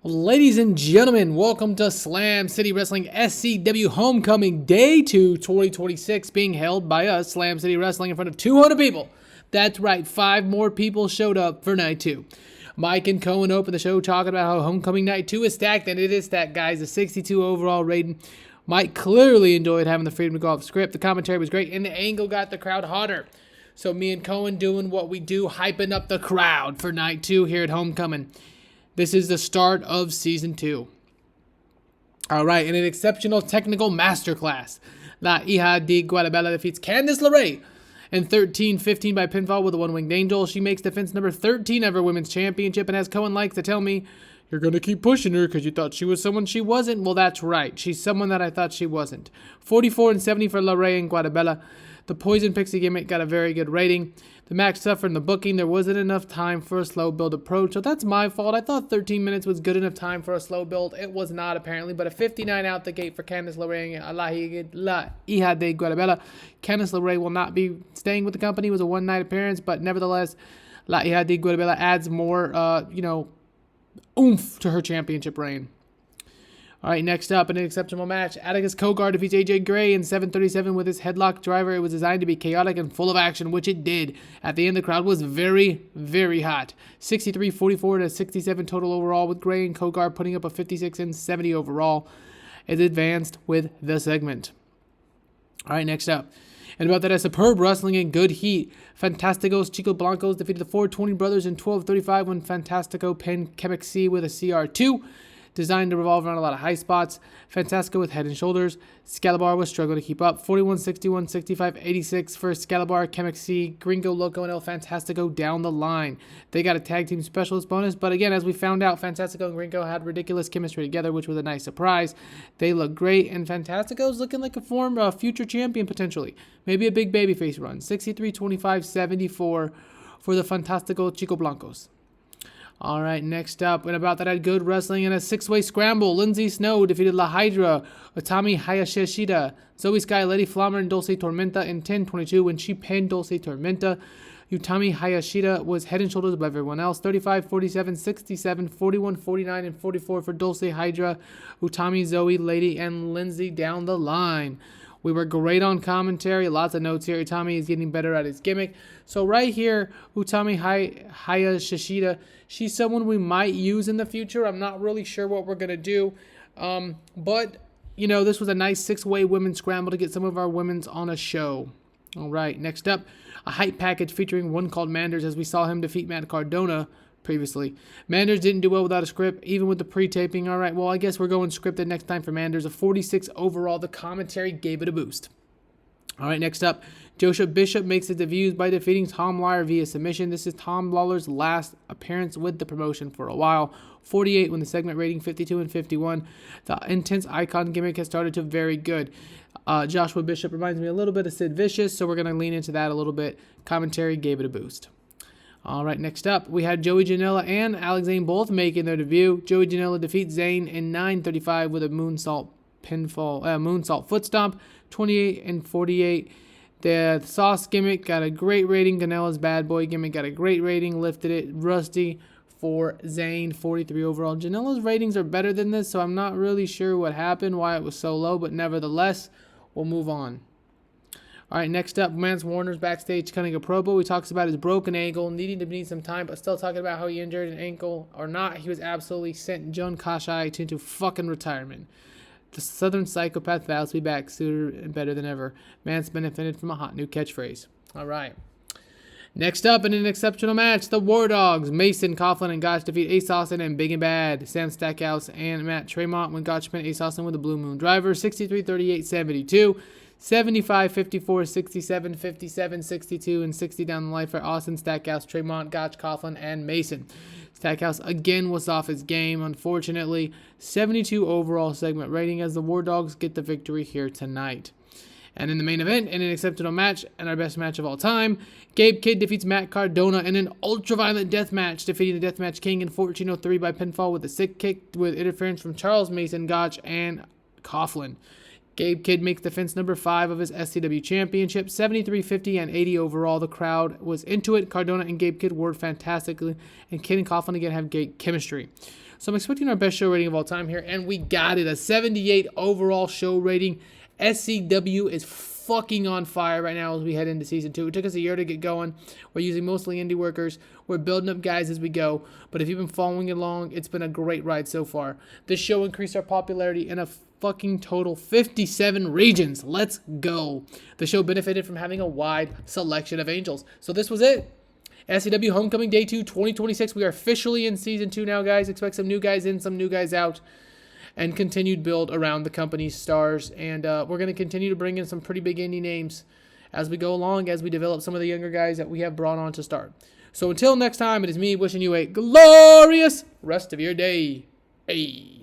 Ladies and gentlemen, welcome to Slam City Wrestling SCW Homecoming Day 2 2026, being held by us, Slam City Wrestling, in front of 200 people. That's right, 5 more people showed up for Night 2. Mike and Cohen opened the show talking about how Homecoming Night 2 is stacked, and it is stacked, guys. A 62 overall rating. Mike clearly enjoyed having the freedom to go off script. The commentary was great, and the angle got the crowd hotter. So me and Cohen doing what we do, hyping up the crowd for Night 2 here at Homecoming. This is the start of Season 2. Alright, in an exceptional technical masterclass, La Hija de Guadalajara defeats Candice LeRae in 13-15 by pinfall with a one-winged angel. She makes defense number 13 of her women's championship, and as Cohen likes to tell me, you're going to keep pushing her because you thought she was someone she wasn't. Well, that's right. She's someone that I thought she wasn't. 44-70 for LeRae and Guadalajara. The Poison Pixie gimmick got a very good rating. The match suffered in the booking. There wasn't enough time for a slow build approach, so that's my fault. I thought 13 minutes was good enough time for a slow build. It was not, apparently, but a 59 out the gate for Candice LeRae and La Hija de Guadalajara. Candice LeRae will not be staying with the company. It was a one-night appearance, but nevertheless, La Hija de Guadalajara adds more, oomph to her championship reign. All right, next up, in an exceptional match, Atticus Cogar defeats AJ Gray in 7:37 with his headlock driver. It was designed to be chaotic and full of action, which it did. At the end, the crowd was very, very hot. 63-44 to 67 total overall, with Gray and Cogar putting up a 56 and 70 overall. It advanced with the segment. All right, next up. And about that, a superb wrestling and good heat. Fantasticos Chico Blancos defeated the 420 brothers in 12:35 when Fantastico pinned Quebec C with a CR2. Designed to revolve around a lot of high spots. Fantastico with head and shoulders. Scalabar was struggling to keep up. 41-61, 65-86 for Scalabar, Quebec C, Gringo Loco, and El Fantastico down the line. They got a tag team specialist bonus, but again, as we found out, Fantastico and Gringo had ridiculous chemistry together, which was a nice surprise. They look great, and Fantastico's looking like a future champion potentially. Maybe a big babyface run. 63-25-74 for the Fantastico Chico Blancos. All right, next up, and about that, had good wrestling in a 6-way scramble. Lindsay Snow defeated La Hydra, Utami Hayashishida, Zoe Sky, Lady Flammer, and Dulce Tormenta in 10:22 when she pinned Dulce Tormenta. Utami Hayashida was head and shoulders above everyone else. 35, 47, 67, 41, 49, and 44 for Dulce Hydra, Utami, Zoe, Lady, and Lindsay down the line. We were great on commentary. Lots of notes here. Utami is getting better at his gimmick. So right here, Utami Hayashishida, she's someone we might use in the future. I'm not really sure what we're going to do. But, this was a nice 6-way women's scramble to get some of our women's on a show. All right, next up, a hype package featuring one called Manders as we saw him defeat Matt Cardona previously. Manders didn't do well without a script, even with the pre-taping. All right, well, I guess we're going scripted next time for Manders. A 46 overall. The commentary gave it a boost. All right, next up, Joshua Bishop makes his debut by defeating Tom Lawler via submission. This is Tom Lawler's last appearance with the promotion for a while. 48 when the segment rating, 52 and 51. The intense icon gimmick has started to very good. Joshua Bishop reminds me a little bit of Sid Vicious, so we're going to lean into that a little bit. Commentary gave it a boost. All right, next up, we had Joey Janela and Alex Zane both making their debut. Joey Janela defeats Zane in 9:35 with a moonsault foot stomp. 28 and 48. The sauce gimmick got a great rating. Janela's bad boy gimmick got a great rating. Lifted it. Rusty for Zane, 43 overall. Janela's ratings are better than this, so I'm not really sure what happened, why it was so low, but nevertheless, we'll move on. All right, next up, Mance Warner's backstage cutting a promo. He talks about his broken ankle, needing to need some time, but still talking about how he injured an ankle or not. He was absolutely sent John Kashai into fucking retirement. The Southern Psychopath vows to be back sooner and better than ever. Mance benefited from a hot new catchphrase. All right. Next up, in an exceptional match, the War Dogs, Mason, Coughlin, and Gotch defeat Ace Austin and Big and Bad, Sam Stackhouse, and Matt Tremont when Gotch pinned Ace Austin with a Blue Moon Driver, 63-38-72. 75, 54, 67, 57, 62, and 60 down the line for Austin, Stackhouse, Tremont, Gotch, Coughlin, and Mason. Stackhouse again was off his game, unfortunately. 72 overall segment rating as the War Dogs get the victory here tonight. And in the main event, in an exceptional match, and our best match of all time, Gabe Kidd defeats Matt Cardona in an ultra-violent death match, defeating the Deathmatch King in 14:03 by pinfall with a sick kick with interference from Charles Mason, Gotch, and Coughlin. Gabe Kidd makes defense number 5 of his SCW championship, 73-50 and 80 overall. The crowd was into it. Cardona and Gabe Kidd worked fantastically, and Kidd and Coughlin again have great chemistry. So I'm expecting our best show rating of all time here, and we got it. A 78 overall show rating. SCW is fucking on fire right now as we head into season 2. It took us a year to get going. We're using mostly indie workers. We're building up guys as we go. But if you've been following along, it's been a great ride so far. This show increased our popularity in a fucking total 57 regions. Let's go. The show benefited from having a wide selection of angels. So this was it. SCW Homecoming Day 2 2026. We are officially in season 2 now, guys. Expect some new guys in, some new guys out, and continued build around the company's stars. And we're going to continue to bring in some pretty big indie names as we go along, as we develop some of the younger guys that we have brought on to start. So until next time, it is me wishing you a glorious rest of your day. Hey.